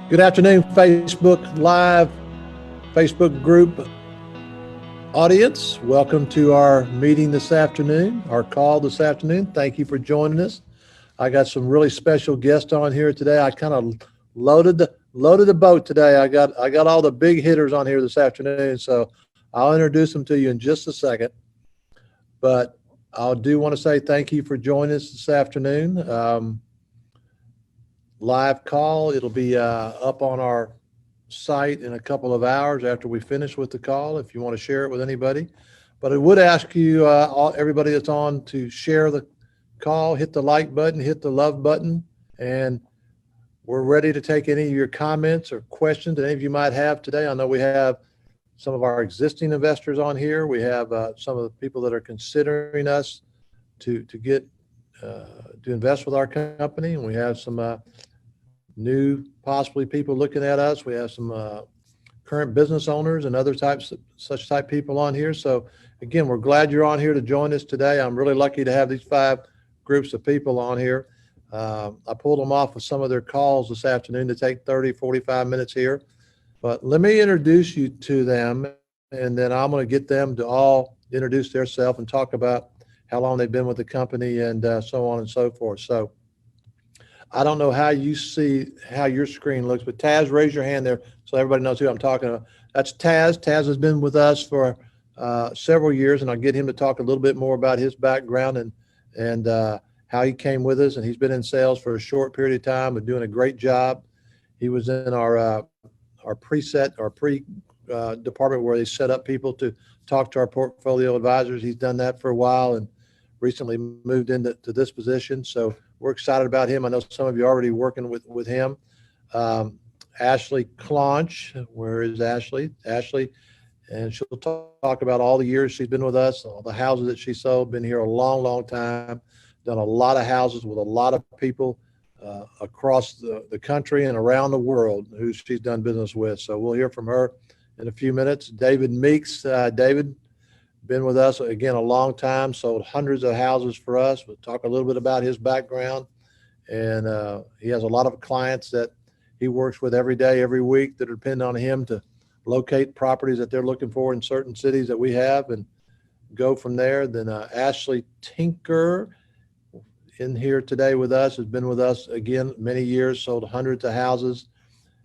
Good afternoon, Facebook Live, Facebook group audience. Welcome to our meeting this afternoon, our call this afternoon. Thank you for joining us. I got some really special guests on here today. I kind of loaded the boat today. I got all the big hitters on here this afternoon, so I'll introduce them to you in just a second. But I do want to say thank you for joining us this afternoon. Live call. It'll be up on our site in a couple of hours after we finish with the call if you want to share it with anybody. But I would ask you, everybody that's on, to share the call, hit the like button, hit the love button, and we're ready to take any of your comments or questions that any of you might have today. I know we have some of our existing investors on here. We have some of the people that are considering us to invest with our company, and we have some new possibly people looking at us. We have some current business owners and other such type people on here. So again, we're glad you're on here to join us today. I'm really lucky to have these 5 groups of people on here. I pulled them off of some of their calls this afternoon to take 30, 45 minutes here. But let me introduce you to them, and then I'm going to get them to all introduce themselves and talk about how long they've been with the company and so on and so forth. So I don't know how you see how your screen looks, but Taz, raise your hand there so everybody knows who I'm talking about. That's Taz. Taz has been with us for several years, and I'll get him to talk a little bit more about his background and how he came with us. And he's been in sales for a short period of time, but doing a great job. He was in our department where they set up people to talk to our portfolio advisors. He's done that for a while and recently moved into this position. So we're excited about him. I know some of you are already working with him. Ashley Clonch, where is Ashley? Ashley, and she'll talk about all the years she's been with us, all the houses that she sold, been here a long, long time, done a lot of houses with a lot of people across the country and around the world who she's done business with. So we'll hear from her in a few minutes. David Meeks. David, been with us, again, a long time, sold hundreds of houses for us. We'll talk a little bit about his background. And he has a lot of clients that he works with every day, every week, that depend on him to locate properties that they're looking for in certain cities that we have and go from there. Then Ashley Tinker, in here today with us, has been with us, again, many years, sold hundreds of houses,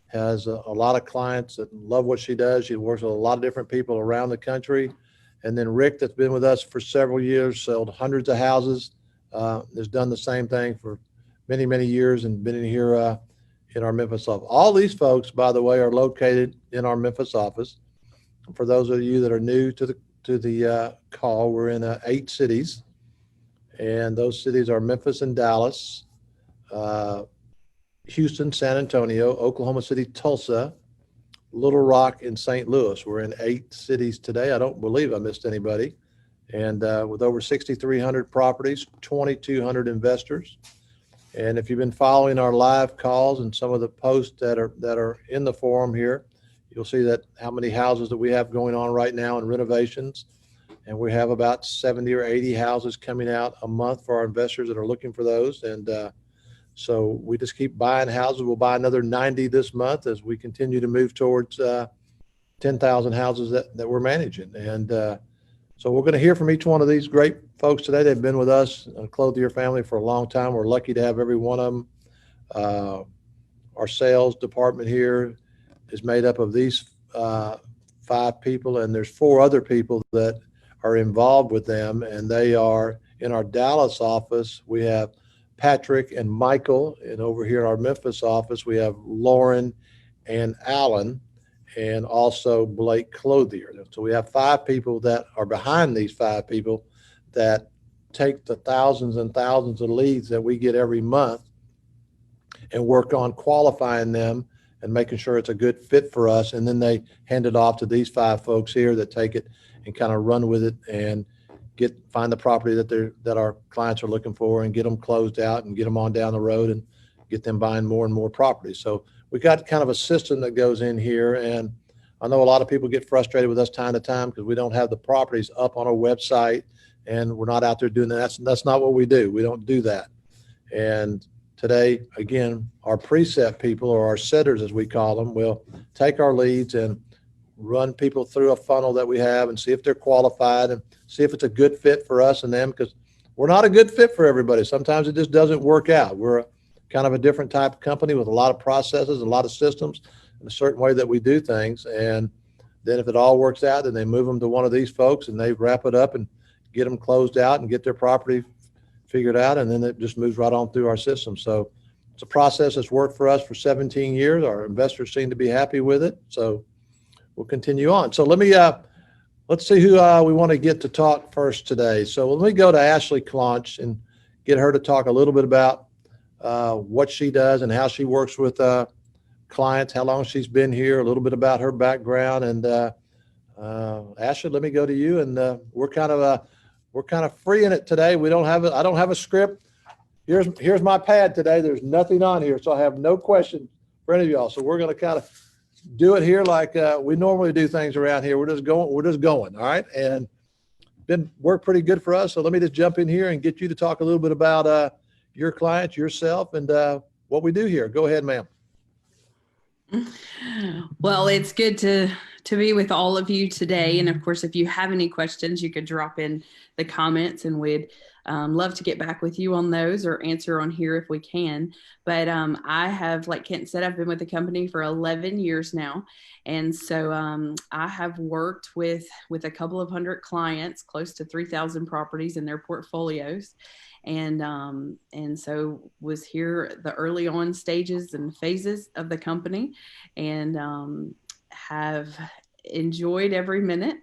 has a lot of clients that love what she does. She works with a lot of different people around the country. And then Rick, that's been with us for several years, sold hundreds of houses, has done the same thing for many, many years and been in here in our Memphis office. All these folks, by the way, are located in our Memphis office. For those of you that are new to the call, we're in 8 cities, and those cities are Memphis and Dallas, Houston, San Antonio, Oklahoma City, Tulsa, Little Rock, and St. Louis. We're in 8 cities today. I don't believe I missed anybody. And with over 6,300 properties, 2,200 investors. And if you've been following our live calls and some of the posts that are in the forum here, you'll see that how many houses that we have going on right now in renovations. And we have about 70 or 80 houses coming out a month for our investors that are looking for those. And so we just keep buying houses. We'll buy another 90 this month as we continue to move towards 10,000 houses that we're managing. And so we're going to hear from each one of these great folks today. They've been with us, Clothier family, for a long time. We're lucky to have every one of them. Our sales department here is made up of these 5 people, and there's 4 other people that are involved with them. And they are in our Dallas office. We have Patrick and Michael, and over here in our Memphis office, we have Lauren and Alan, and also Blake Clothier. So we have 5 people that are behind these 5 people that take the thousands and thousands of leads that we get every month and work on qualifying them and making sure it's a good fit for us. And then they hand it off to these 5 folks here that take it and kind of run with it and find the property that our clients are looking for and get them closed out and get them on down the road and get them buying more and more properties. So we got kind of a system that goes in here, and I know a lot of people get frustrated with us time to time because we don't have the properties up on our website and we're not out there doing that. That's not what we do. We don't do that. And today, again, our preset people, or our setters as we call them, will take our leads and run people through a funnel that we have and see if they're qualified and see if it's a good fit for us and them, because we're not a good fit for everybody. Sometimes it just doesn't work out. We're kind of a different type of company with a lot of processes, a lot of systems, and a certain way that we do things. And then if it all works out, then they move them to one of these folks and they wrap it up and get them closed out and get their property figured out. And then it just moves right on through our system. So it's a process that's worked for us for 17 years. Our investors seem to be happy with it. So we'll continue on. So let's see who we want to get to talk first today. So let me go to Ashley Clonch and get her to talk a little bit about what she does and how she works with clients, how long she's been here, a little bit about her background. And Ashley, let me go to you. And we're kind of free in it today. I don't have a script. Here's my pad today. There's nothing on here, so I have no question for any of y'all. So we're going to kind of do it here like we normally do things around here. We're just going. All right. And been worked pretty good for us. So let me just jump in here and get you to talk a little bit about your clients, yourself, and what we do here. Go ahead, ma'am. Well, it's good to be with all of you today. And of course, if you have any questions, you could drop in the comments and we'd love to get back with you on those or answer on here if we can. But I have, like Kent said, I've been with the company for 11 years now. And so I have worked with a couple of hundred clients, close to 3,000 properties in their portfolios. And so was here the early on stages and phases of the company, and have enjoyed every minute.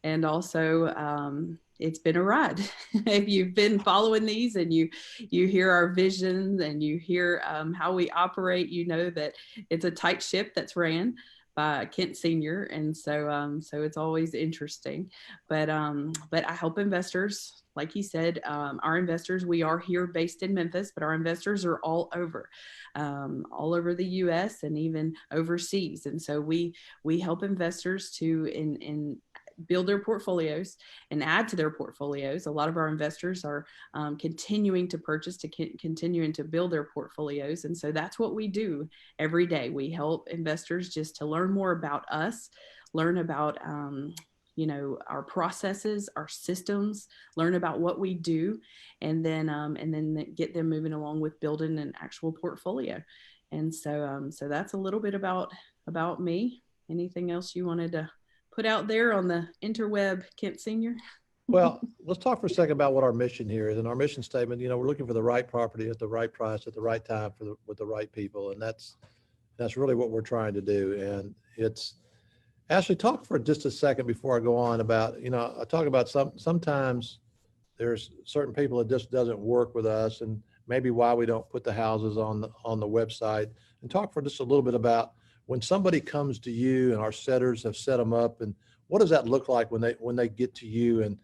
And also it's been a ride. If you've been following these and you hear our vision and you hear how we operate, you know that it's a tight ship that's ran by Kent Senior, and so it's always interesting. But I help investors. Like he said, our investors, we are here based in Memphis, but our investors are all over the U.S. and even overseas. And so we help investors to build their portfolios and add to their portfolios. A lot of our investors are continuing to purchase, continuing to build their portfolios. And so that's what we do every day. We help investors just to learn more about us, learn about our processes, our systems, learn about what we do, and then get them moving along with building an actual portfolio. And so that's a little bit about me. Anything else you wanted to put out there on the interweb, Kent Senior? Well, let's talk for a second about what our mission here is. And our mission statement, we're looking for the right property at the right price at the right time with the right people. And that's really what we're trying to do. And it's, Ashley, talk for just a second before I go on about, I talk about sometimes there's certain people that just doesn't work with us, and maybe why we don't put the houses on the website, and talk for just a little bit about when somebody comes to you and our setters have set them up, and what does that look like when they get to you and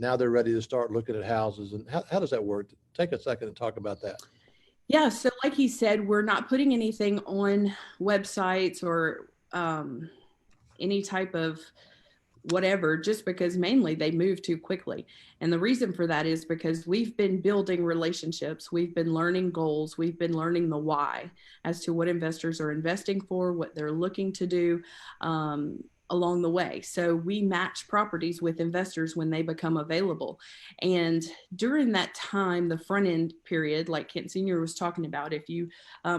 now they're ready to start looking at houses, and how does that work? Take a second and talk about that. Yeah. So like he said, we're not putting anything on websites or any type of whatever, just because mainly they move too quickly. And the reason for that is because we've been building relationships. We've been learning goals. We've been learning the why as to what investors are investing for, what they're looking to do along the way. So we match properties with investors when they become available. And during that time, the front end period, like Kent Senior was talking about, if you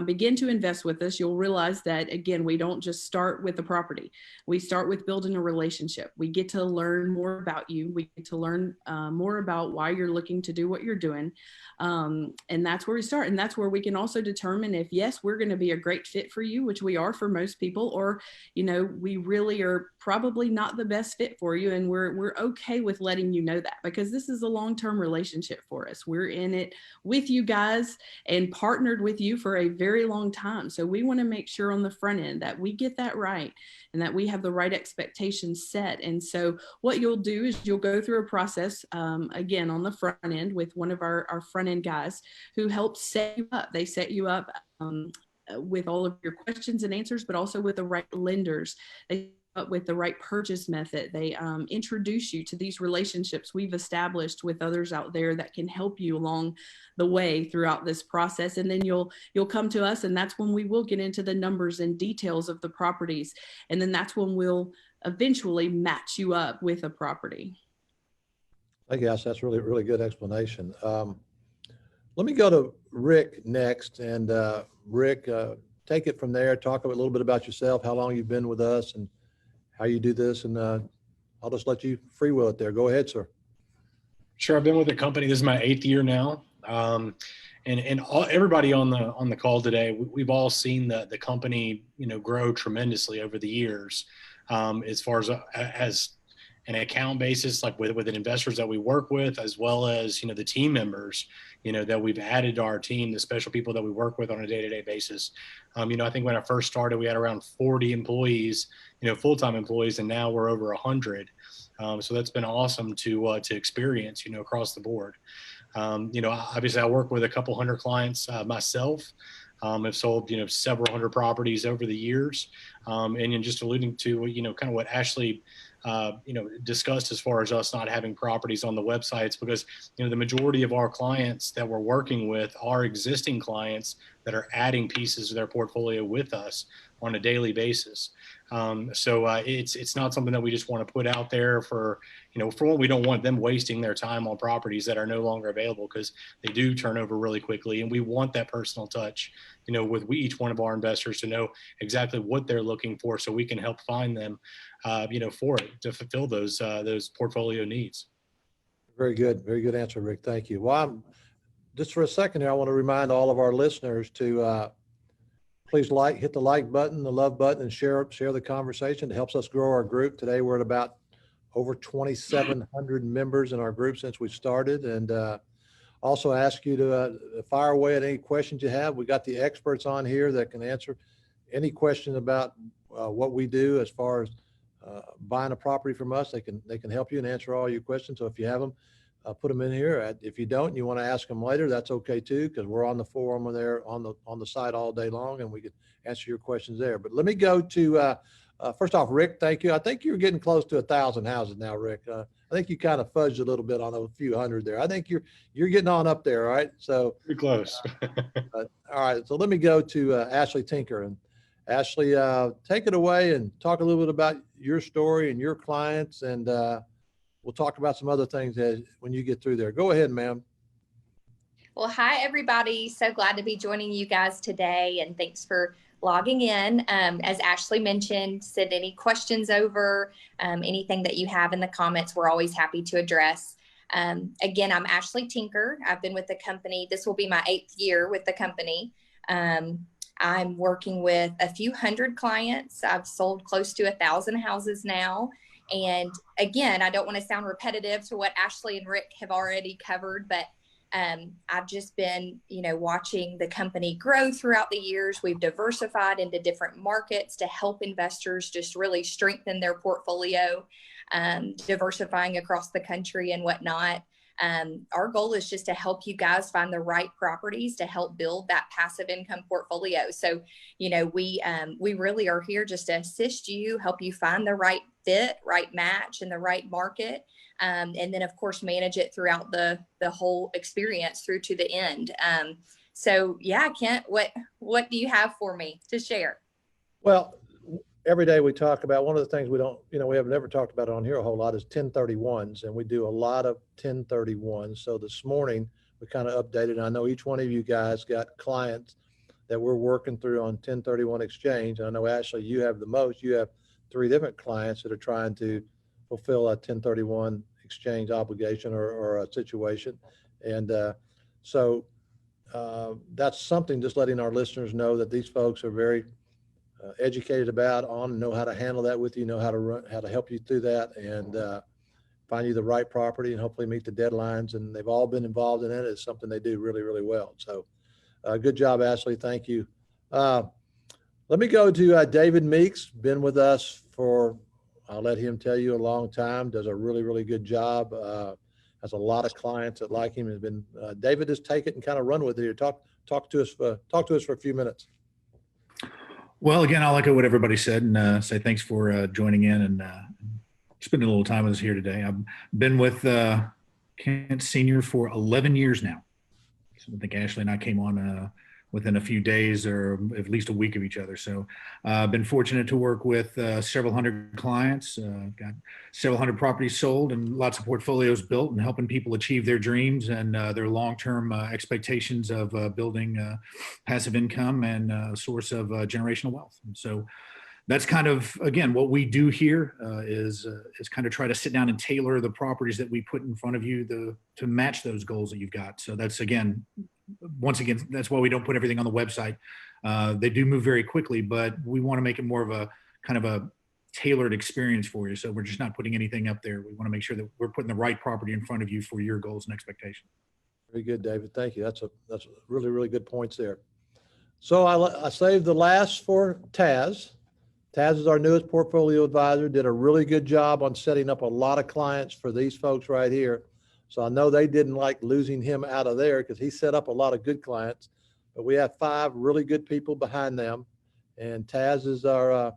begin to invest with us, you'll realize that, again, we don't just start with the property. We start with building a relationship. We get to learn more about you. We get to learn more about why you're looking to do what you're doing. And that's where we start. And that's where we can also determine if, yes, we're going to be a great fit for you, which we are for most people, or, we really are probably not the best fit for you. And we're okay with letting you know that, because this is a long-term relationship for us. We're in it with you guys and partnered with you for a very long time. So we want to make sure on the front end that we get that right and that we have the right expectations set. And so what you'll do is you'll go through a process, again, on the front end with one of our front end guys who helps set you up. They set you up with all of your questions and answers, but also with the right lenders. They up with the right purchase method. They introduce you to these relationships we've established with others out there that can help you along the way throughout this process. And then you'll come to us, and that's when we will get into the numbers and details of the properties. And then that's when we'll eventually match you up with a property. I guess that's really, really good explanation. Let me go to Rick next. And Rick, take it from there. Talk a little bit about yourself, how long you've been with us and how you do this. And I'll just let you freewheel it there. Go ahead, sir. Sure. I've been with the company. This is my 8th year now. Everybody on the call today, we've all seen the company, grow tremendously over the years, as far as an account basis, like with the investors that we work with, as well as, the team members, that we've added to our team, the special people that we work with on a day-to-day basis. I think when I first started, we had around 40 employees, full-time employees, and now we're over 100. So that's been awesome to experience, across the board. Obviously I work with a couple hundred clients myself. I've sold, several hundred properties over the years. And just alluding to, kind of what Ashley, discussed as far as us not having properties on the websites, because, the majority of our clients that we're working with are existing clients that are adding pieces of their portfolio with us on a daily basis. So it's not something that we just want to put out there for what we don't want them wasting their time on properties that are no longer available, because they do turn over really quickly. And we want that personal touch, with each one of our investors to know exactly what they're looking for, so we can help find them, for it to fulfill those portfolio needs. Very good. Very good answer, Rick. Thank you. Well, just for a second here, I want to remind all of our listeners to please hit the like button, the love button, and share the conversation. It helps us grow our group. Today, we're at about over 2,700 members in our group since we started. And also ask you to fire away at any questions you have. We got the experts on here that can answer any question about what we do as far as buying a property from us. They can help you and answer all your questions. So if you have them, put them in here. If you don't, and you want to ask them later, that's okay too, because we're on the forum there on the site all day long, and we can answer your questions there. But let me go to first off, Rick. Thank you. I think you're getting close to 1,000 houses now, Rick. I think you kind of fudged a little bit on a few hundred there. I think you're getting on up there, right? So pretty close. all right. So let me go to Ashley Tinker. And Ashley, take it away and talk a little bit about your story and your clients, and we'll talk about some other things when you get through there. Go ahead, ma'am. Well, hi, everybody. So glad to be joining you guys today, and thanks for logging in. As Ashley mentioned, send any questions over, anything that you have in the comments. We're always happy to address. Again, I'm Ashley Tinker. I've been with the company. This will be my 8th year with the company. I'm working with a few hundred clients. I've sold close to 1,000 houses now. And again, I don't want to sound repetitive to what Ashley and Rick have already covered, but I've just been, watching the company grow throughout the years. We've diversified into different markets to help investors just really strengthen their portfolio, diversifying across the country and whatnot. Our goal is just to help you guys find the right properties to help build that passive income portfolio. So, we really are here just to assist you, help you find the right fit, right match, in the right market. And then of course, manage it throughout the whole experience through to the end. So yeah, Kent, what do you have for me to share? Well, every day we talk about, one of the things we don't, we have never talked about on here a whole lot is 1031s, and we do a lot of 1031s. So this morning we kind of updated. I know each one of you guys got clients that we're working through on 1031 exchange. I know, Ashley, you have the most. You have 3 different clients that are trying to fulfill a 1031 exchange obligation or a situation. And so that's something, just letting our listeners know that these folks are very educated about know how to handle that with you, know how to help you through that, and find you the right property and hopefully meet the deadlines. And they've all been involved in it. It's something they do really, really well. So good job, Ashley. Thank you. Let me go to David Meeks. Been with us for, I'll let him tell you, a long time. Does a really, really good job. Has a lot of clients that like him. Has been David, just take it and kind of run with it here. Talk to us for a few minutes. Well, again, I'll echo what everybody said and say thanks for joining in and spending a little time with us here today. I've been with Kent Senior for 11 years now. So I think Ashley and I came on within a few days or at least a week of each other. So I've been fortunate to work with several hundred clients, got several hundred properties sold and lots of portfolios built and helping people achieve their dreams and their long-term expectations of building passive income and a source of generational wealth. And so that's kind of, again, what we do here is kind of try to sit down and tailor the properties that we put in front of you to match those goals that you've got. So that's, once again, that's why we don't put everything on the website. They do move very quickly, but we want to make it more of a kind of a tailored experience for you. So we're just not putting anything up there. We want to make sure that we're putting the right property in front of you for your goals and expectations. Very good, David. Thank you. That's really, really good points there. So I saved the last for Taz. Taz is our newest portfolio advisor, did a really good job on setting up a lot of clients for these folks right here. So I know they didn't like losing him out of there because he set up a lot of good clients, but we have 5 really good people behind them. And Taz is our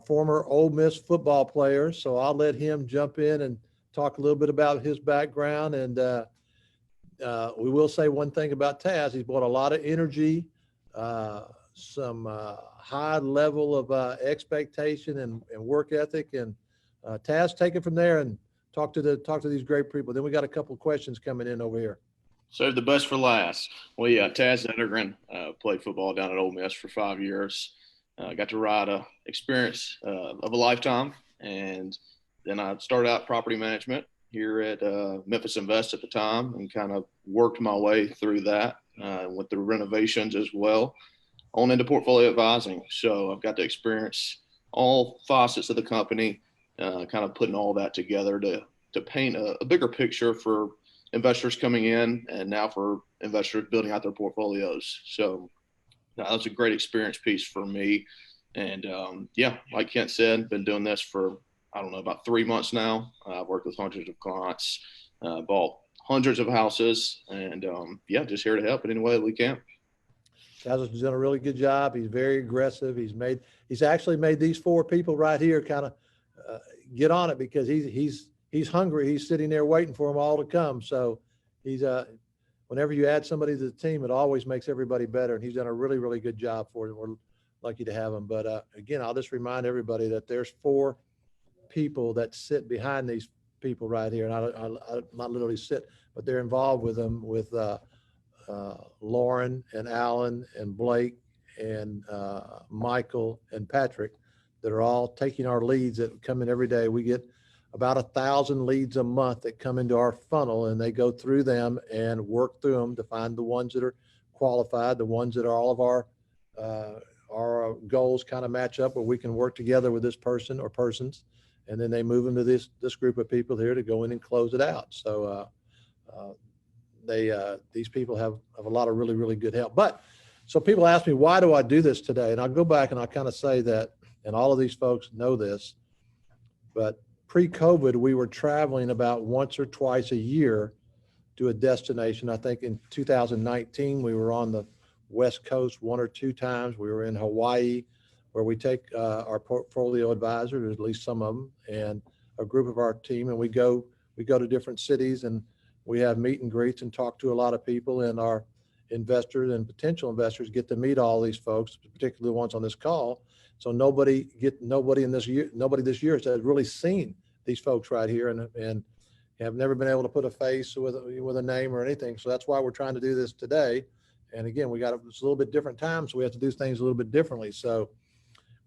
former Ole Miss football player. So I'll let him jump in and talk a little bit about his background. And we will say one thing about Taz. He's brought a lot of energy, some high level of expectation and work ethic. And Taz, take it from there and talk to these great people. Then we got a couple of questions coming in over here. So the best for last. Well, yeah, Taz Nettergren played football down at Ole Miss for 5 years. Got to ride a experience of a lifetime. And then I started out property management here at Memphis Invest at the time and kind of worked my way through that with the renovations as well on into portfolio advising. So I've got to experience all facets of the company, kind of putting all that together to paint a bigger picture for investors coming in and now for investors building out their portfolios. So that was a great experience piece for me. And yeah, like Kent said, been doing this for, I don't know, about 3 months now. I've worked with hundreds of clients, bought hundreds of houses, and yeah, just here to help in any way that we can. Taz has done a really good job. He's very aggressive. He's actually made these 4 people right here kind of get on it because he's hungry. He's sitting there waiting for them all to come. So he's whenever you add somebody to the team, it always makes everybody better. And he's done a really, really good job for it. We're lucky to have him. But again, I'll just remind everybody that there's 4 people that sit behind these people right here. And I not literally sit, but they're involved with them with Lauren and Alan and Blake and Michael and Patrick that are all taking our leads that come in every day. We get about 1,000 leads a month that come into our funnel, and they go through them and work through them to find the ones that are qualified, the ones that are all of our goals kind of match up where we can work together with this person or persons. And then they move them to this group of people here to go in and close it out. So these people have a lot of really, really good help. But so people ask me, why do I do this today? And I'll go back and I'll kind of say that, and all of these folks know this, but pre-COVID, we were traveling about once or twice a year to a destination. I think in 2019, we were on the West Coast 1 or 2 times. We were in Hawaii, where we take our portfolio advisors, at least some of them, and a group of our team, and we go to different cities, and we have meet and greets and talk to a lot of people, and our investors and potential investors get to meet all these folks, particularly the ones on this call. So nobody this year has really seen these folks right here and have never been able to put a face with a name or anything. So that's why we're trying to do this today. And again, it's a little bit different time, so we have to do things a little bit differently. So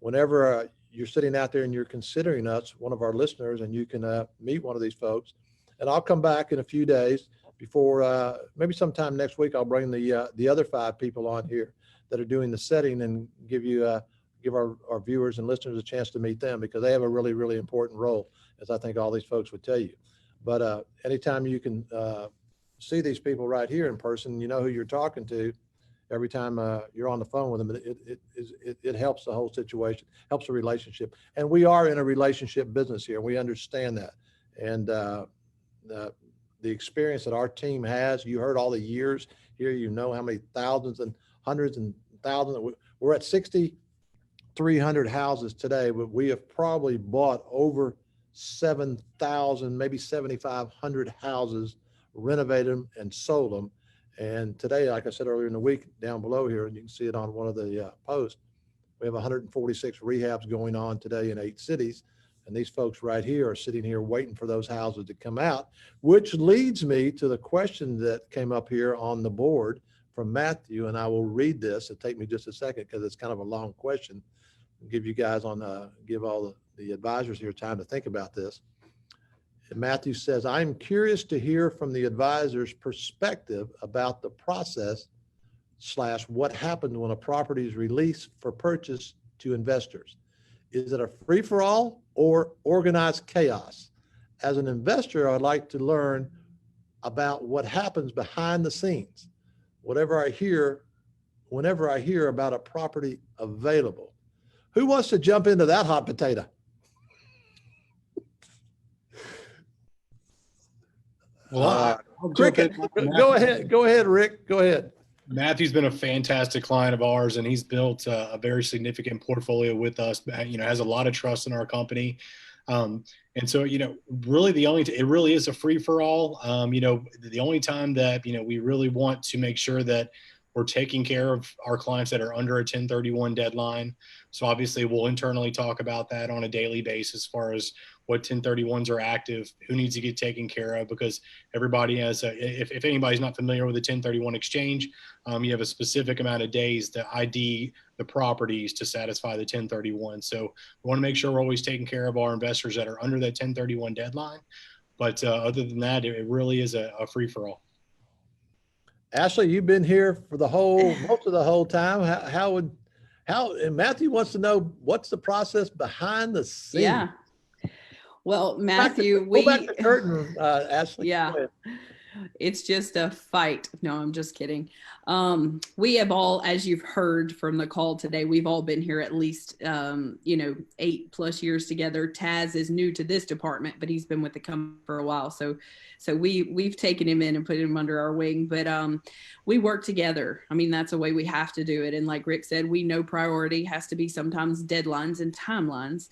whenever you're sitting out there and you're considering us, one of our listeners, and you can meet one of these folks, and I'll come back in a few days before maybe sometime next week. I'll bring the other 5 people on here that are doing the setting and give our viewers and listeners a chance to meet them because they have a really, really important role, as I think all these folks would tell you. But anytime you can see these people right here in person, you know who you're talking to. Every time you're on the phone with them, it helps the whole situation, helps the relationship. And we are in a relationship business here. We understand that. And the experience that our team has, you heard all the years here, you know how many thousands and hundreds and thousands. We're at 60 300 houses today, but we have probably bought over 7,000, maybe 7,500 houses, renovated them and sold them. And today, like I said earlier in the week, down below here, and you can see it on one of the posts, we have 146 rehabs going on today in 8 cities. And these folks right here are sitting here waiting for those houses to come out, which leads me to the question that came up here on the board from Matthew. And I will read this. It'll take me just a second because it's kind of a long question. I'll give you guys give all the advisors here time to think about this. And Matthew says, I'm curious to hear from the advisor's perspective about the process / what happens when a property is released for purchase to investors. Is it a free-for-all or organized chaos? As an investor, I'd like to learn about what happens behind the scenes. Whenever I hear about a property available. Who wants to jump into that hot potato? Well, Cricket, go ahead, Rick, go ahead. Matthew's been a fantastic client of ours, and he's built a very significant portfolio with us. Has a lot of trust in our company, and so really it really is a free for all. The only time that we really want to make sure that we're taking care of our clients that are under a 1031 deadline. So obviously we'll internally talk about that on a daily basis as far as what 1031s are active, who needs to get taken care of, because everybody has if anybody's not familiar with the 1031 exchange, you have a specific amount of days to ID the properties to satisfy the 1031. So we want to make sure we're always taking care of our investors that are under that 1031 deadline. But other than that, it really is a free for all. Ashley, you've been here for most of the whole time. And Matthew wants to know what's the process behind the scenes. Yeah. Well, Matthew, go back to curtain, Ashley. Yeah. It's just a fight. No, I'm just kidding. We have all, as you've heard from the call today, we've all been here at least, 8+ years together. Taz is new to this department, but he's been with the company for a while. So we've taken him in and put him under our wing, but we work together. I mean, that's the way we have to do it. And like Rick said, we know priority has to be sometimes deadlines and timelines.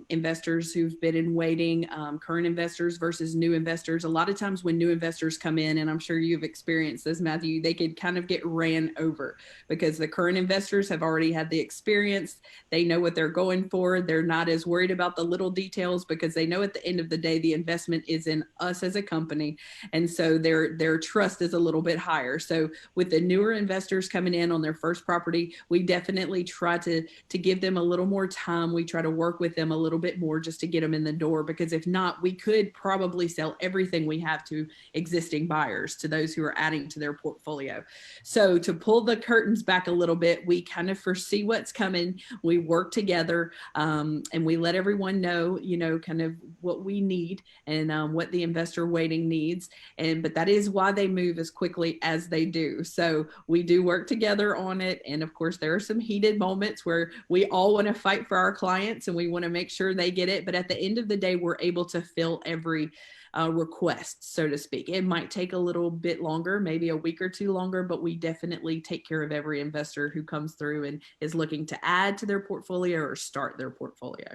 Investors who've been in waiting, current investors versus new investors. A lot of times when new investors come in, and I'm sure you've experienced this, Matthew, they could kind of get ran over because the current investors have already had the experience. They know what they're going for. They're not as worried about the little details because they know at the end of the day, the investment is in us as a company. And so their trust is a little bit higher. So with the newer investors coming in on their first property, we definitely try to give them a little more time. We try to work with them a little bit more just to get them in the door, because if not, we could probably sell everything we have to existing buyers, to those who are adding to their portfolio. So to pull the curtains back a little bit, we kind of foresee what's coming. We work together, and we let everyone know, kind of what we need and what the investor waiting needs. But that is why they move as quickly as they do. So we do work together on it. And of course, there are some heated moments where we all want to fight for our clients and we want to make sure they get it. But at the end of the day, we're able to fill every request, so to speak. It might take a little bit longer, maybe a week or two longer, but we definitely take care of every investor who comes through and is looking to add to their portfolio or start their portfolio.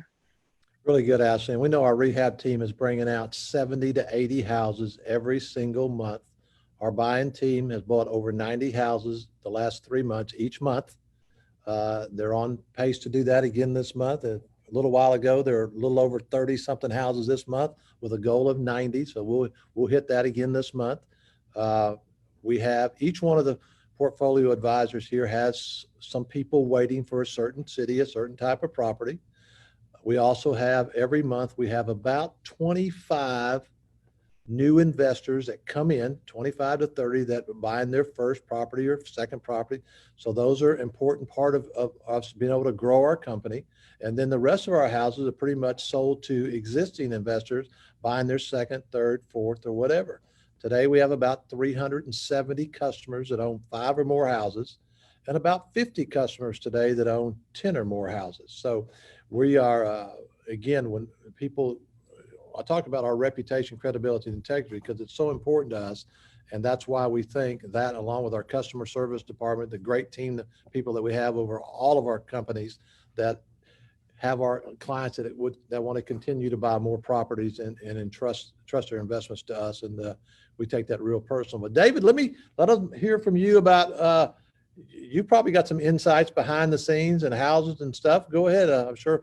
Really good, Ashley. And we know our rehab team is bringing out 70 to 80 houses every single month. Our buying team has bought over 90 houses the last 3 months, each month. They're on pace to do that again this month. A little while ago, there were a little over 30 something houses this month with a goal of 90. So we'll hit that again this month. We have each one of the portfolio advisors here has some people waiting for a certain city, a certain type of property. We also have every month, we have about 25 new investors that come in, 25 to 30 that are buying their first property or second property. So those are an important part of us being able to grow our company. And then the rest of our houses are pretty much sold to existing investors buying their second, third, fourth, or whatever. Today, we have about 370 customers that own 5 or more houses and about 50 customers today that own 10 or more houses. So we are, again, when people, I talk about our reputation, credibility, and integrity because it's so important to us. And that's why we think that, along with our customer service department, the great team, the people that we have over all of our companies, that have our clients that want to continue to buy more properties and entrust their investments to us. And we take that real personal. But David, let us hear from you about, you probably got some insights behind the scenes and houses and stuff. Go ahead. I'm sure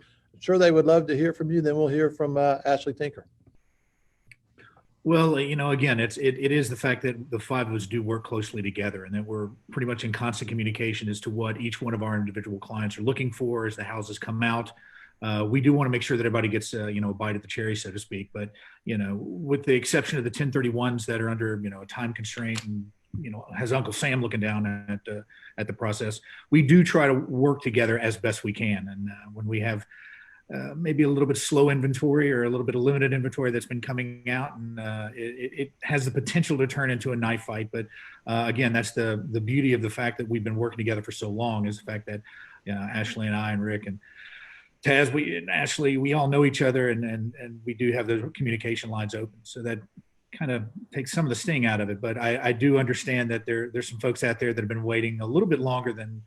they would love to hear from you. Then we'll hear from Ashley Tinker. Well, again, it is the fact that the five of us do work closely together, and that we're pretty much in constant communication as to what each one of our individual clients are looking for as the houses come out. We do want to make sure that everybody gets, a bite at the cherry, so to speak. But, with the exception of the 1031s that are under, a time constraint and, has Uncle Sam looking down at the process, we do try to work together as best we can. And when we have maybe a little bit slow inventory or a little bit of limited inventory that's been coming out, and it has the potential to turn into a knife fight. But again, that's the beauty of the fact that we've been working together for so long, is the fact that Ashley and I and Rick and Taz, and Ashley, we all know each other, and we do have those communication lines open. So that kind of takes some of the sting out of it. But I do understand that there's some folks out there that have been waiting a little bit longer than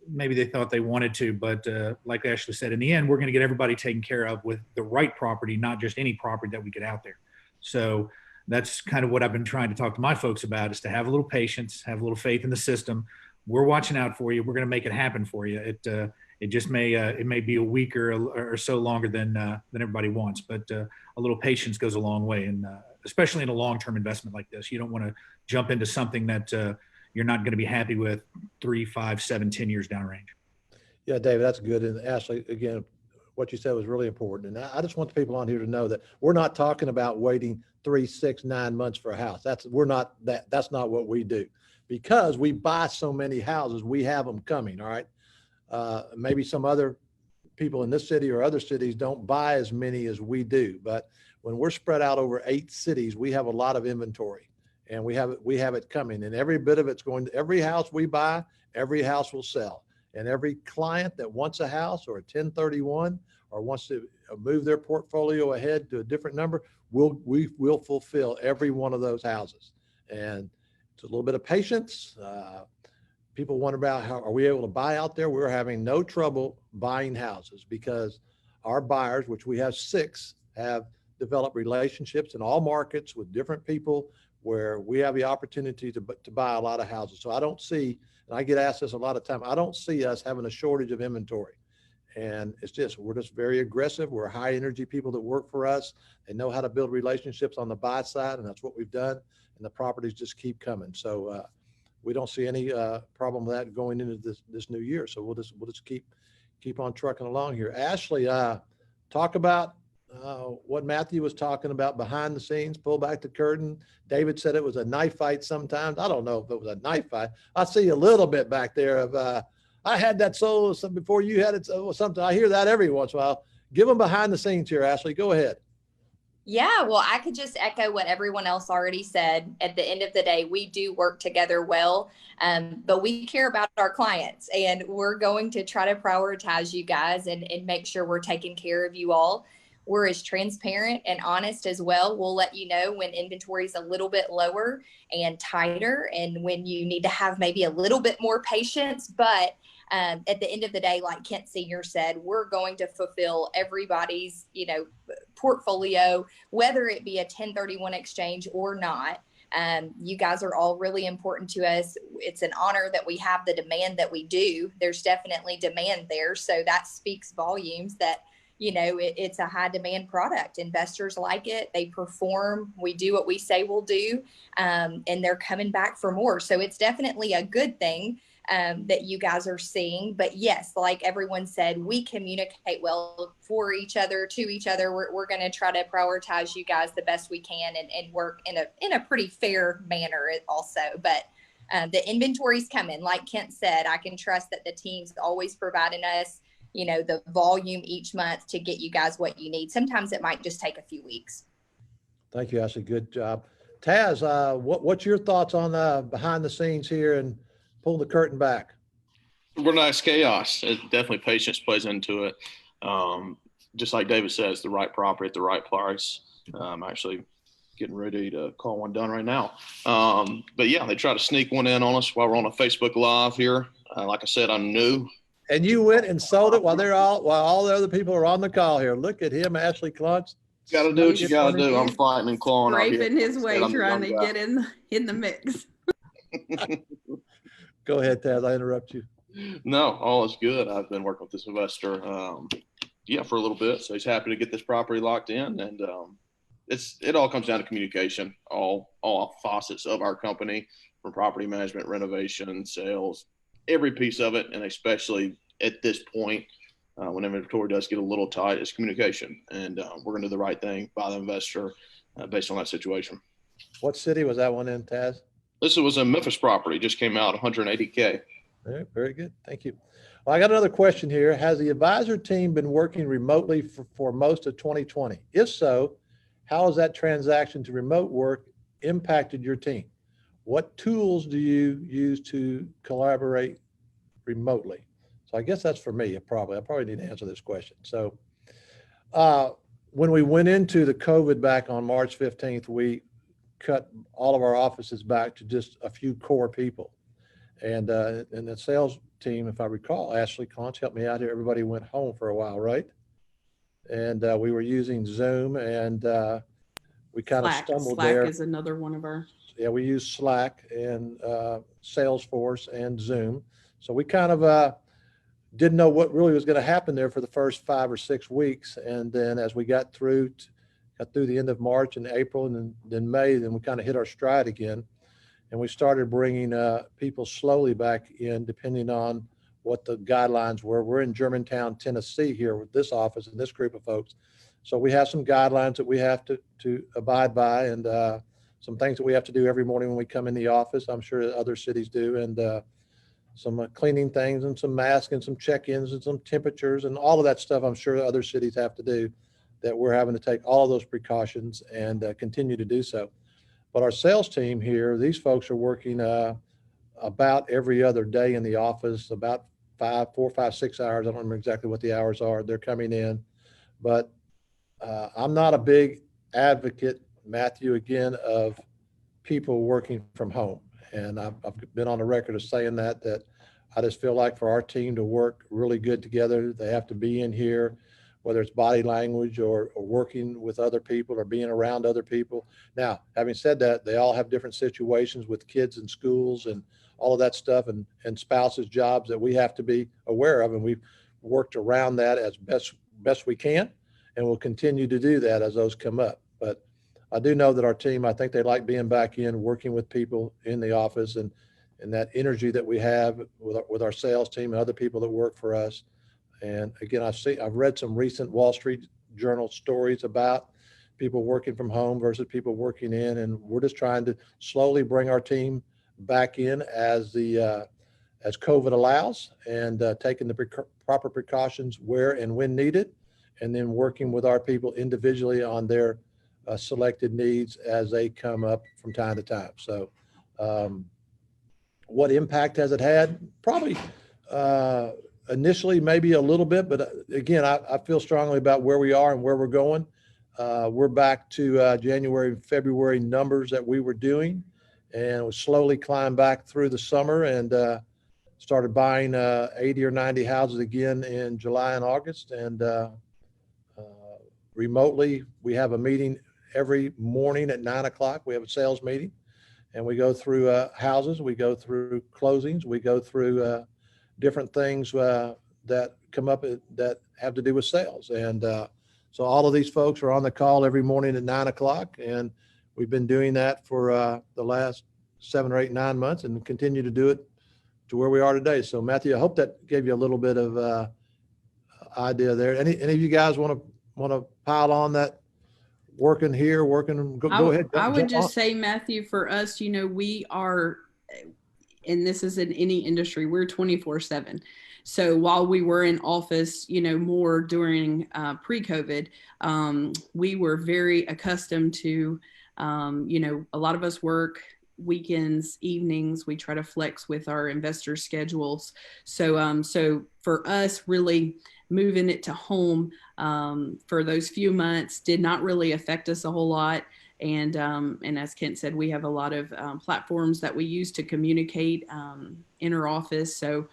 maybe they thought they wanted to. But like Ashley said, in the end, we're going to get everybody taken care of with the right property, not just any property that we get out there. So that's kind of what I've been trying to talk to my folks about, is to have a little patience, have a little faith in the system. We're watching out for you. We're going to make it happen for you. It just may be a week or so longer than everybody wants, but a little patience goes a long way. And especially in a long-term investment like this, you don't want to jump into something that you're not going to be happy with 3, 5, 7, 10 years downrange. Yeah, David, that's good. And Ashley, again, what you said was really important. And I just want the people on here to know that we're not talking about waiting 3, 6, 9 months for a house. That's not what we do, because we buy so many houses. We have them coming. All right. Maybe some other people in this city or other cities don't buy as many as we do. But when we're spread out over 8 cities, we have a lot of inventory. And we have it coming, and every bit of it's going to every house we buy, every house will sell. And every client that wants a house or a 1031 or wants to move their portfolio ahead to a different number, we will fulfill every one of those houses. And it's a little bit of patience. People wonder about how are we able to buy out there? We're having no trouble buying houses because our buyers, which we have 6, have developed relationships in all markets with different people, where we have the opportunity to buy a lot of houses. So I don't see, and I get asked this a lot of time, I don't see us having a shortage of inventory. And we're just very aggressive. We're high energy people that work for us. They know how to build relationships on the buy side, and that's what we've done. And the properties just keep coming. So we don't see any problem with that going into this new year. So we'll just keep on trucking along here. Ashley, talk about what Matthew was talking about behind the scenes, pull back the curtain. David said it was a knife fight sometimes. I don't know if it was a knife fight. I see a little bit back there of, I had that solo before you had it, or something. I hear that every once in a while. Give them behind the scenes here, Ashley. Go ahead. Yeah, well, I could just echo what everyone else already said. At the end of the day, we do work together well, but we care about our clients, and we're going to try to prioritize you guys and make sure we're taking care of you all. We're as transparent and honest as well. We'll let you know when inventory is a little bit lower and tighter, and when you need to have maybe a little bit more patience. But at the end of the day, like Kent Sr. said, we're going to fulfill everybody's, portfolio, whether it be a 1031 exchange or not. You guys are all really important to us. It's an honor that we have the demand that we do. There's definitely demand there. So that speaks volumes that it's a high demand product. Investors like it. They perform. We do what we say we'll do. And they're coming back for more. So it's definitely a good thing that you guys are seeing. But yes, like everyone said, we communicate well for each other, to each other. We're going to try to prioritize you guys the best we can and work in a pretty fair manner also. But the inventory's coming. Like Kent said, I can trust that the team's always providing us the volume each month to get you guys what you need. Sometimes it might just take a few weeks. Thank you, Ashley. Good job. Taz, what's your thoughts on behind the scenes here and pull the curtain back? We're nice chaos. Definitely patience plays into it. Just like David says, the right property at the right price. I'm actually getting ready to call one done right now. But yeah, they try to sneak one in on us while we're on a Facebook Live here. Like I said, I'm new. And you went and sold it while all the other people are on the call here. Look at him, Ashley Clunch. Got to do what you got to do. I'm fighting and clawing out here. Scraping his way, I'm the trying to young guy. get in the mix. Go ahead, Taz. I interrupt you. No, all is good. I've been working with this investor, for a little bit. So he's happy to get this property locked in, and it all comes down to communication. All facets of our company, from property management, renovation, sales, every piece of it, and especially at this point, when inventory does get a little tight, is communication, and we're going to do the right thing by the investor based on that situation. What city was that one in, Taz? This was a Memphis property, just came out 180K. All right, very good. Thank you. Well, I got another question here. Has the advisor team been working remotely for most of 2020? If so, how has that transaction to remote work impacted your team? What tools do you use to collaborate remotely? So I guess that's for me. I probably need to answer this question. So when we went into the COVID back on March 15th, we cut all of our offices back to just a few core people. And the sales team, if I recall, Ashley Conch helped me out here. Everybody went home for a while, right? And we were using Zoom, and we kind of stumbled there. Slack is another one of our. Yeah, we use Slack and Salesforce and Zoom. So we kind of didn't know what really was going to happen there for the first 5 or 6 weeks. And then as we got through the end of March and April and then May, then we kind of hit our stride again. And we started bringing people slowly back in, depending on what the guidelines were. We're in Germantown, Tennessee here with this office and this group of folks. So we have some guidelines that we have to abide by, and some things that we have to do every morning when we come in the office. I'm sure other cities do, and some cleaning things and some masks and some check-ins and some temperatures and all of that stuff I'm sure other cities have to do, that we're having to take all of those precautions and continue to do so. But our sales team here, these folks are working about every other day in the office, about 4, 5, 6 hours. I don't remember exactly what the hours are. They're coming in. But I'm not a big advocate, Matthew, again, of people working from home. And I've been on the record of saying that I just feel like for our team to work really good together, they have to be in here, whether it's body language or working with other people or being around other people. Now, having said that, they all have different situations with kids in schools and all of that stuff, and spouses' jobs that we have to be aware of. And we've worked around that as best we can, and we'll continue to do that as those come up. But I do know that our team, I think they like being back in, working with people in the office, and that energy that we have with our sales team and other people that work for us. And again, I've read some recent Wall Street Journal stories about people working from home versus people working in, and we're just trying to slowly bring our team back in as COVID allows, and taking the proper precautions where and when needed, and then working with our people individually on their selected needs as they come up from time to time. So what impact has it had? Probably initially maybe a little bit, but again, I feel strongly about where we are and where we're going. We're back to January and February numbers that we were doing, and we slowly climbed back through the summer, and started buying 80 or 90 houses again in July and August. And remotely, we have a meeting every morning at 9 o'clock. We have a sales meeting, and we go through houses, we go through closings, we go through different things that come up that have to do with sales. And so all of these folks are on the call every morning at 9 o'clock, and we've been doing that for the last 7 or 8, 9 months, and continue to do it to where we are today. So Matthew, I hope that gave you a little bit of idea there. Any of you guys want to pile on that? Working here, go ahead. I would just say, Matthew, for us, we are, and this is in any industry, we're 24/7. So while we were in office, more during pre-COVID, we were very accustomed to, a lot of us work weekends, evenings. We try to flex with our investor schedules. So for us, really moving it to home for those few months did not really affect us a whole lot. And as Kent said, we have a lot of platforms that we use to communicate in our office. So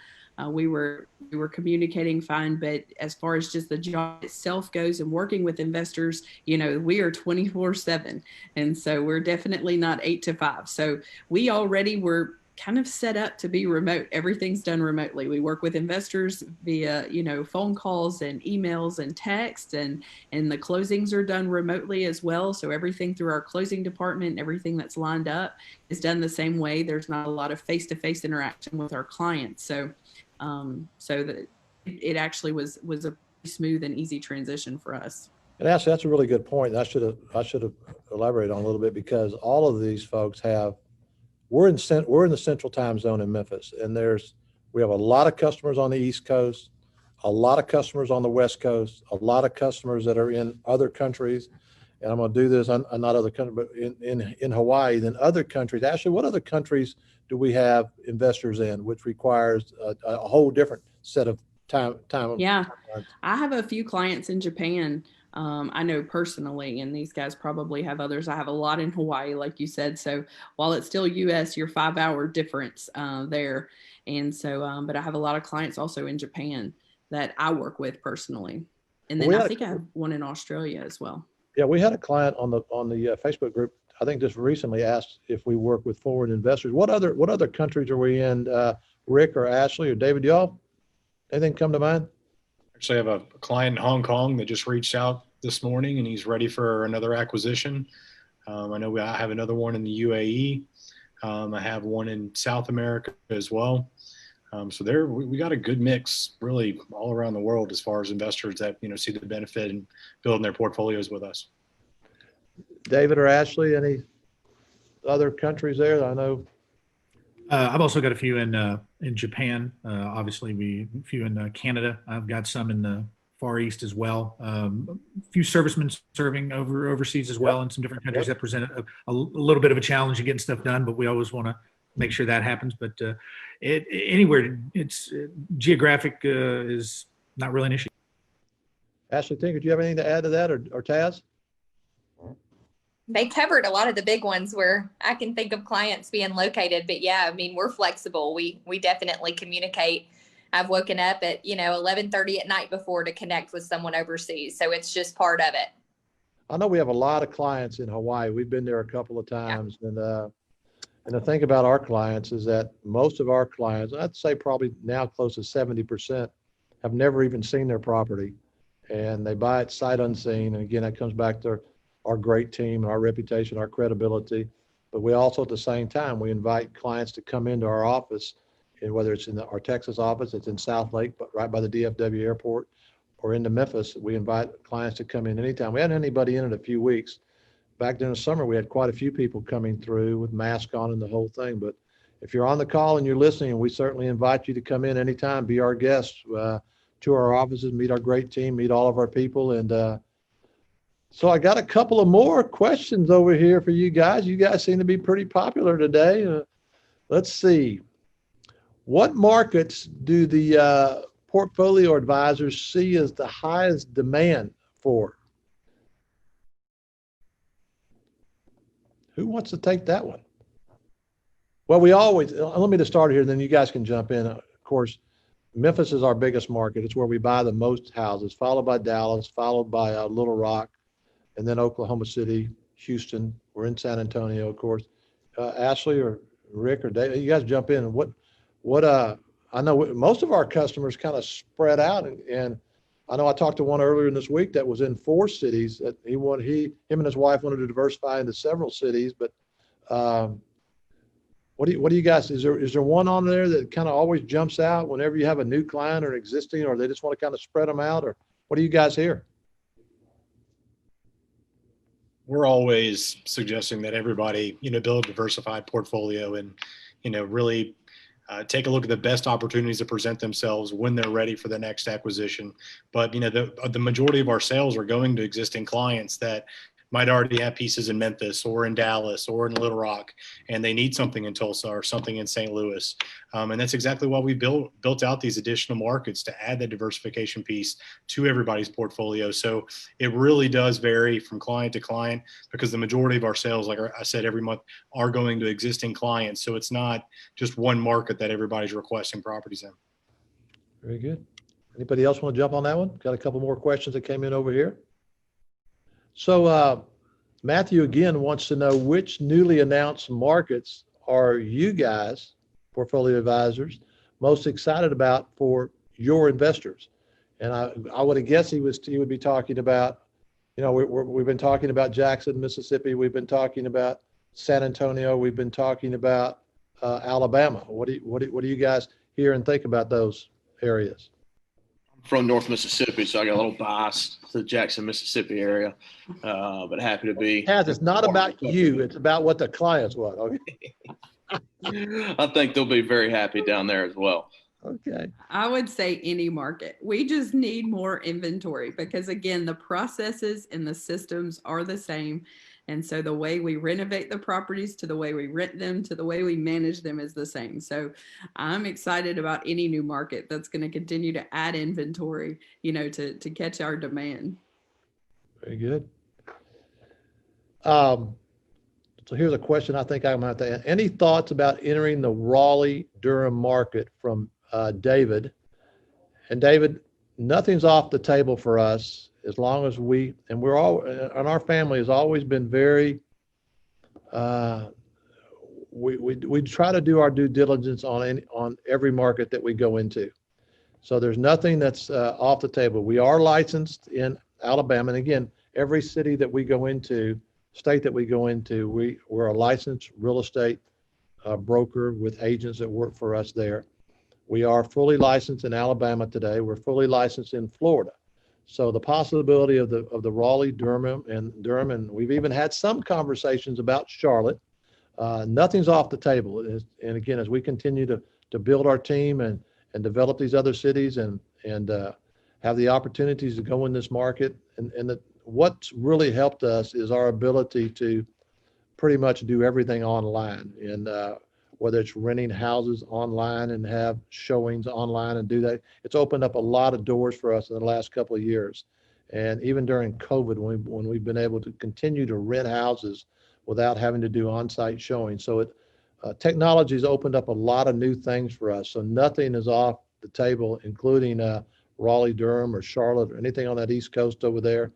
we were communicating fine, but as far as just the job itself goes and working with investors, we are 24/7, and so we're definitely not 8 to 5. So we already were kind of set up to be remote. Everything's done remotely. We work with investors via, phone calls and emails and text, and the closings are done remotely as well. So everything through our closing department, everything that's lined up is done the same way. There's not a lot of face-to-face interaction with our clients. So that it actually was a smooth and easy transition for us. And actually, that's a really good point. I should have elaborated on a little bit, because all of these folks we're in the central time zone in Memphis, and we have a lot of customers on the East Coast, a lot of customers on the West Coast, a lot of customers that are in other countries. And I'm going to do this, not other countries, but in Hawaii, then other countries. Actually, what other countries do we have investors in, which requires a whole different set of time? Yeah, I have a few clients in Japan. I know personally, and these guys probably have others. I have a lot in Hawaii, like you said. So while it's still US, you're 5-hour difference there. And so, but I have a lot of clients also in Japan that I work with personally. And then I think I have one in Australia as well. Yeah, we had a client on the Facebook group, I think just recently, asked if we work with foreign investors. What other countries are we in? Rick or Ashley or David, y'all? Anything come to mind? Actually, I have a client in Hong Kong that just reached out this morning, and he's ready for another acquisition. I know I have another one in the UAE. I have one in South America as well. So we got a good mix really all around the world as far as investors that, see the benefit in building their portfolios with us. David or Ashley, any other countries there? I know. I've also got a few in Japan. Obviously, a few in Canada. I've got some in the Far East as well. A few servicemen serving overseas as well in some different countries that present a little bit of a challenge in getting stuff done, but we always want to make sure that happens. But anywhere, it's geographic is not really an issue. Ashley Tinker, do you have anything to add to that, or Taz? They covered a lot of the big ones where I can think of clients being located, but yeah, I mean, we're flexible. We definitely communicate. I've woken up at 11:30 at night before to connect with someone overseas, so it's just part of it. I know we have a lot of clients in Hawaii. We've been there a couple of times, and the thing about our clients is that most of our clients, I'd say probably now close to 70%, have never even seen their property, and they buy it sight unseen. And again, that comes back to our great team and our reputation, our credibility. But we also, at the same time, we invite clients to come into our office, and whether it's in our Texas office, it's in South Lake, but right by the DFW airport, or into Memphis, we invite clients to come in anytime. We hadn't had anybody in it a few weeks. Back during the summer, we had quite a few people coming through with masks on and the whole thing. But if you're on the call and you're listening, we certainly invite you to come in anytime, be our guest to our offices, meet our great team, meet all of our people. And so I got a couple of more questions over here for you guys. You guys seem to be pretty popular today. Let's see. What markets do the portfolio advisors see as the highest demand for? Who wants to take that one? Well, let me just start here, then you guys can jump in. Of course, Memphis is our biggest market. It's where we buy the most houses, followed by Dallas, followed by Little Rock, and then Oklahoma City, Houston. We're in San Antonio, of course. Ashley or Rick or Dave, you guys jump in. I know most of our customers kind of spread out, and I know I talked to one earlier in this week that was in 4 cities. That him and his wife wanted to diversify into several cities. But what do you guys? Is there one on there that kind of always jumps out whenever you have a new client or an existing, or they just want to kind of spread them out, or what do you guys hear? We're always suggesting that everybody, build a diversified portfolio and, really take a look at the best opportunities that present themselves when they're ready for the next acquisition. But, the majority of our sales are going to existing clients that might already have pieces in Memphis or in Dallas or in Little Rock, and they need something in Tulsa or something in St. Louis. And that's exactly why we built out these additional markets to add the diversification piece to everybody's portfolio. So it really does vary from client to client, because the majority of our sales, like I said, every month are going to existing clients. So it's not just one market that everybody's requesting properties in. Very good. Anybody else want to jump on that one? Got a couple more questions that came in over here. So Matthew again wants to know which newly announced markets are you guys, portfolio advisors, most excited about for your investors? And I would have guessed he would be talking about, we've been talking about Jackson, Mississippi. We've been talking about San Antonio. We've been talking about Alabama. What do you guys hear and think about those areas? From North Mississippi, so I got a little bias to the Jackson, Mississippi area, but happy to be. Taz, it's not about you. It's about what the clients want. Okay. I think they'll be very happy down there as well. Okay. I would say any market. We just need more inventory because, again, the processes and the systems are the same. And so the way we renovate the properties to the way we rent them to the way we manage them is the same. So I'm excited about any new market that's going to continue to add inventory, to catch our demand. Very good. So here's a question I think I'm going to have to ask. Any thoughts about entering the Raleigh-Durham market from David? And David, nothing's off the table for us as long as and our family has always been very, we try to do our due diligence on every market that we go into. So there's nothing that's off the table. We are licensed in Alabama. And again, every city that we go into, state that we go into, we're a licensed real estate broker with agents that work for us there. We are fully licensed in Alabama today. We're fully licensed in Florida. So the possibility of the Raleigh, Durham, and we've even had some conversations about Charlotte. Nothing's off the table. And again, as we continue to build our team and develop these other cities and have the opportunities to go in this market, what's really helped us is our ability to pretty much do everything online. And whether it's renting houses online and have showings online and do that, it's opened up a lot of doors for us in the last couple of years. And even during COVID, when we've been able to continue to rent houses without having to do on-site showings. So technology has opened up a lot of new things for us. So nothing is off the table, including Raleigh, Durham, or Charlotte, or anything on that East Coast over there.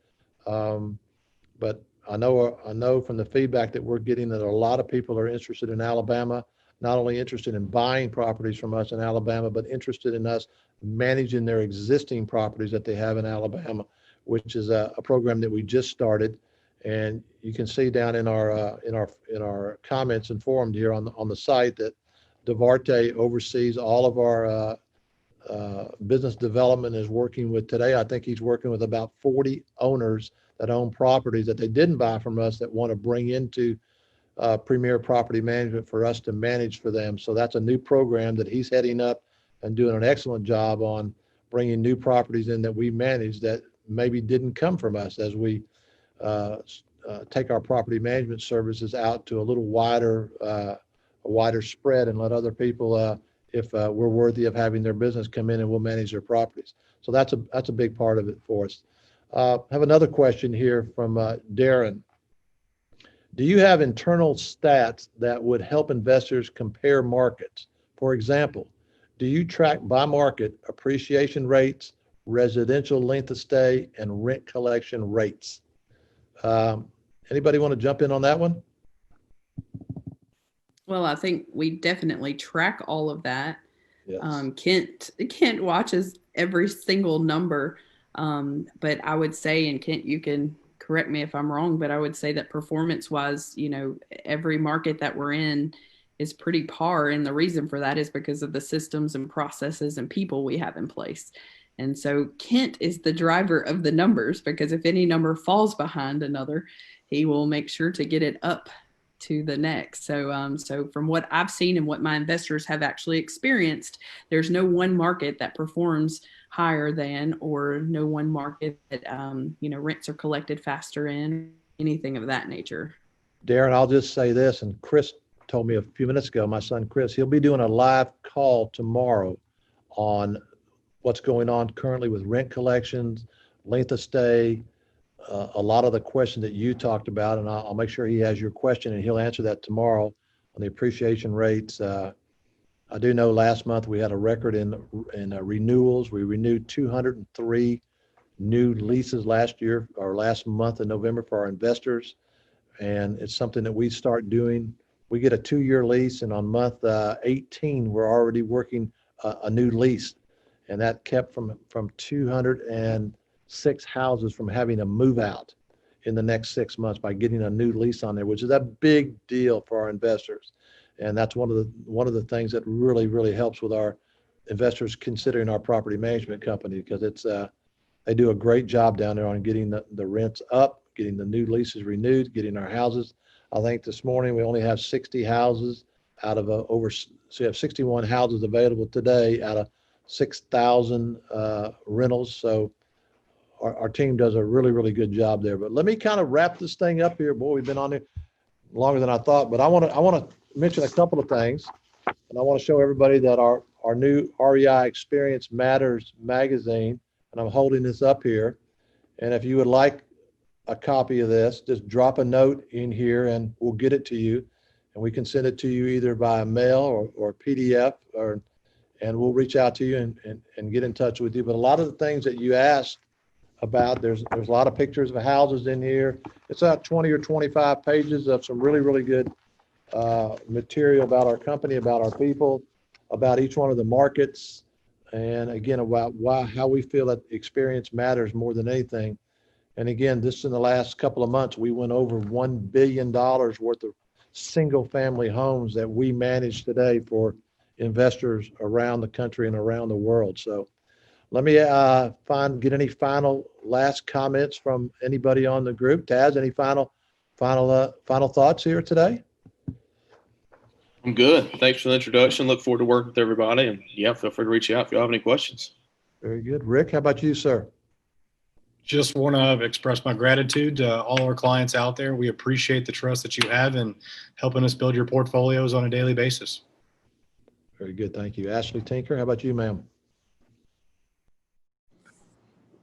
But I know from the feedback that we're getting that a lot of people are interested in Alabama, not only interested in buying properties from us in Alabama, but interested in us managing their existing properties that they have in Alabama, which is a program that we just started. And you can see down in our comments and forums here on the site that Devarte oversees all of our business development is working with today. I think he's working with about 40 owners that own properties that they didn't buy from us that want to bring into Premier Property Management for us to manage for them. So that's a new program that he's heading up and doing an excellent job on bringing new properties in that we manage that maybe didn't come from us as we take our property management services out to a little wider spread and let other people, if we're worthy of having their business, come in and we'll manage their properties. So that's a big part of it for us. I have another question here from Darren. Do you have internal stats that would help investors compare markets? For example, do you track by market appreciation rates, residential length of stay, and rent collection rates? Anybody want to jump in on that one? Well, I think we definitely track all of that. Yes. Kent watches every single number. But I would say, and Kent, you can correct me if I'm wrong, but I would say that performance-wise, every market that we're in is pretty par. And the reason for that is because of the systems and processes and people we have in place. And so Kent is the driver of the numbers, because if any number falls behind another, he will make sure to get it up to the next. So from what I've seen and what my investors have actually experienced, there's no one market that performs higher than, or no one market that, rents are collected faster in, anything of that nature. Darren, I'll just say this, and Chris told me a few minutes ago, my son Chris, he'll be doing a live call tomorrow on what's going on currently with rent collections, length of stay, a lot of the questions that you talked about, and I'll make sure he has your question and he'll answer that tomorrow on the appreciation rates. I do know last month we had a record in renewals. We renewed 203 new leases last year or last month in November for our investors. And it's something that we start doing. We get a 2-year lease, and on month 18, we're already working a new lease. And that kept from 206 houses from having to move out in the next 6 months by getting a new lease on there, which is a big deal for our investors. And that's one of the things that really, really helps with our investors considering our property management company, because it's they do a great job down there on getting the rents up, getting the new leases renewed, getting our houses. I think this morning we only have 60 houses out of so we have 61 houses available today out of 6,000 rentals. So our team does a really, really good job there. But let me kind of wrap this thing up here. Boy, we've been on here longer than I thought, but I want to mention a couple of things. And I want to show everybody that our new REI Experience Matters magazine, and I'm holding this up here. And if you would like a copy of this, just drop a note in here and we'll get it to you. And we can send it to you either by mail or PDF, and we'll reach out to you and get in touch with you. But a lot of the things that you asked about, there's a lot of pictures of houses in here. It's about 20 or 25 pages of some really, really good material about our company, about our people, about each one of the markets, and again, about how we feel that experience matters more than anything. And again, this in the last couple of months, we went over $1 billion worth of single family homes that we manage today for investors around the country and around the world. So let me get any final last comments from anybody on the group. Taz, any final thoughts here today? I'm good. Thanks for the introduction. Look forward to working with everybody. And yeah, feel free to reach out if you have any questions. Very good. Rick, how about you, sir? Just want to express my gratitude to all our clients out there. We appreciate the trust that you have in helping us build your portfolios on a daily basis. Very good. Thank you. Ashley Tinker, how about you, ma'am?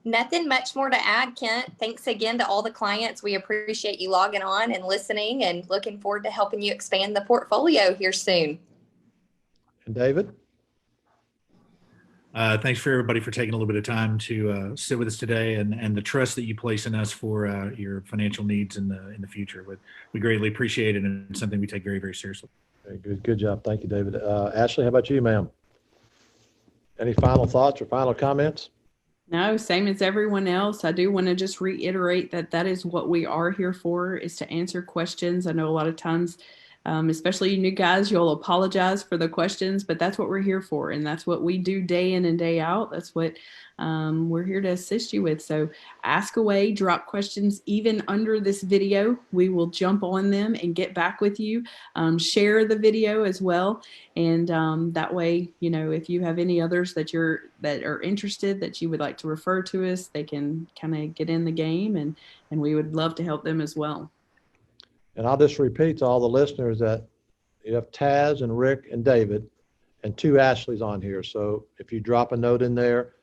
Nothing much more to add, Kent. Thanks again to all the clients. We appreciate you logging on and listening, and looking forward to helping you expand the portfolio here soon. And David? Thanks for everybody for taking a little bit of time to sit with us today, and the trust that you place in us for your financial needs in the future. But we greatly appreciate it, and it's something we take very, very seriously. Very good. Good job. Thank you, David. Ashley, how about you, ma'am? Any final thoughts or final comments? No, same as everyone else. I do want to just reiterate that is what we are here for, is to answer questions. I know a lot of times, especially you new guys, you'll apologize for the questions, but that's what we're here for. And that's what we do day in and day out. That's what we're here to assist you with. So ask away, drop questions even under this video. We will jump on them and get back with you. Share the video as well. And that way, you know, if you have any others that are interested, that you would like to refer to us, they can kind of get in the game, and we would love to help them as well. And I'll just repeat to all the listeners that you have Taz and Rick and David and 2 Ashleys on here. So if you drop a note in there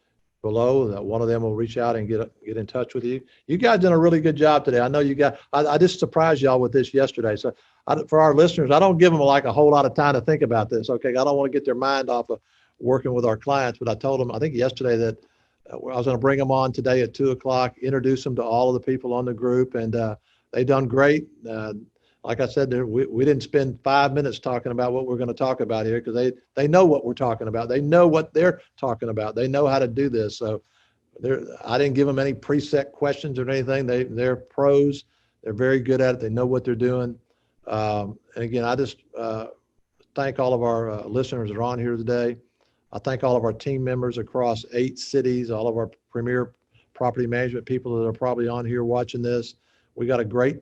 below, that one of them will reach out and get in touch with you. You guys done a really good job today. I know you got, I just surprised y'all with this yesterday. So for our listeners, I don't give them like a whole lot of time to think about this. Okay. I don't want to get their mind off of working with our clients, but I told them, I think yesterday, that I was going to bring them on today at 2:00, introduce them to all of the people on the group, and they done great. Like I said, we didn't spend 5 minutes talking about what we're going to talk about here, because they know what we're talking about. They know what they're talking about. They know how to do this. So I didn't give them any preset questions or anything. They're pros. They're very good at it. They know what they're doing. And again, I just thank all of our listeners that are on here today. I thank all of our team members across 8 cities, all of our premier property management people that are probably on here watching this. We got a great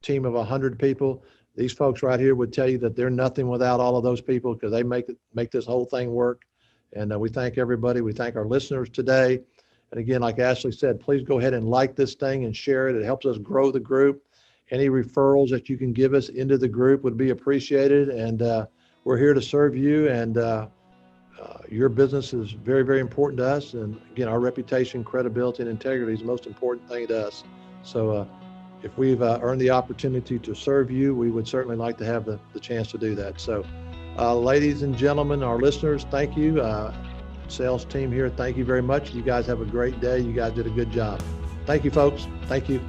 team of 100 people. These folks right here would tell you that they're nothing without all of those people, because they make this whole thing work. And we thank everybody. We thank our listeners today. And again, like Ashley said, please go ahead and like this thing and share it. It helps us grow the group. Any referrals that you can give us into the group would be appreciated. And we're here to serve you. And your business is very, very important to us. And again, our reputation, credibility, and integrity is the most important thing to us. So if we've earned the opportunity to serve you, we would certainly like to have the chance to do that. So Ladies and gentlemen, our listeners, thank you. Sales team here, thank you very much. You guys have a great day. You guys did a good job. Thank you, folks. Thank you.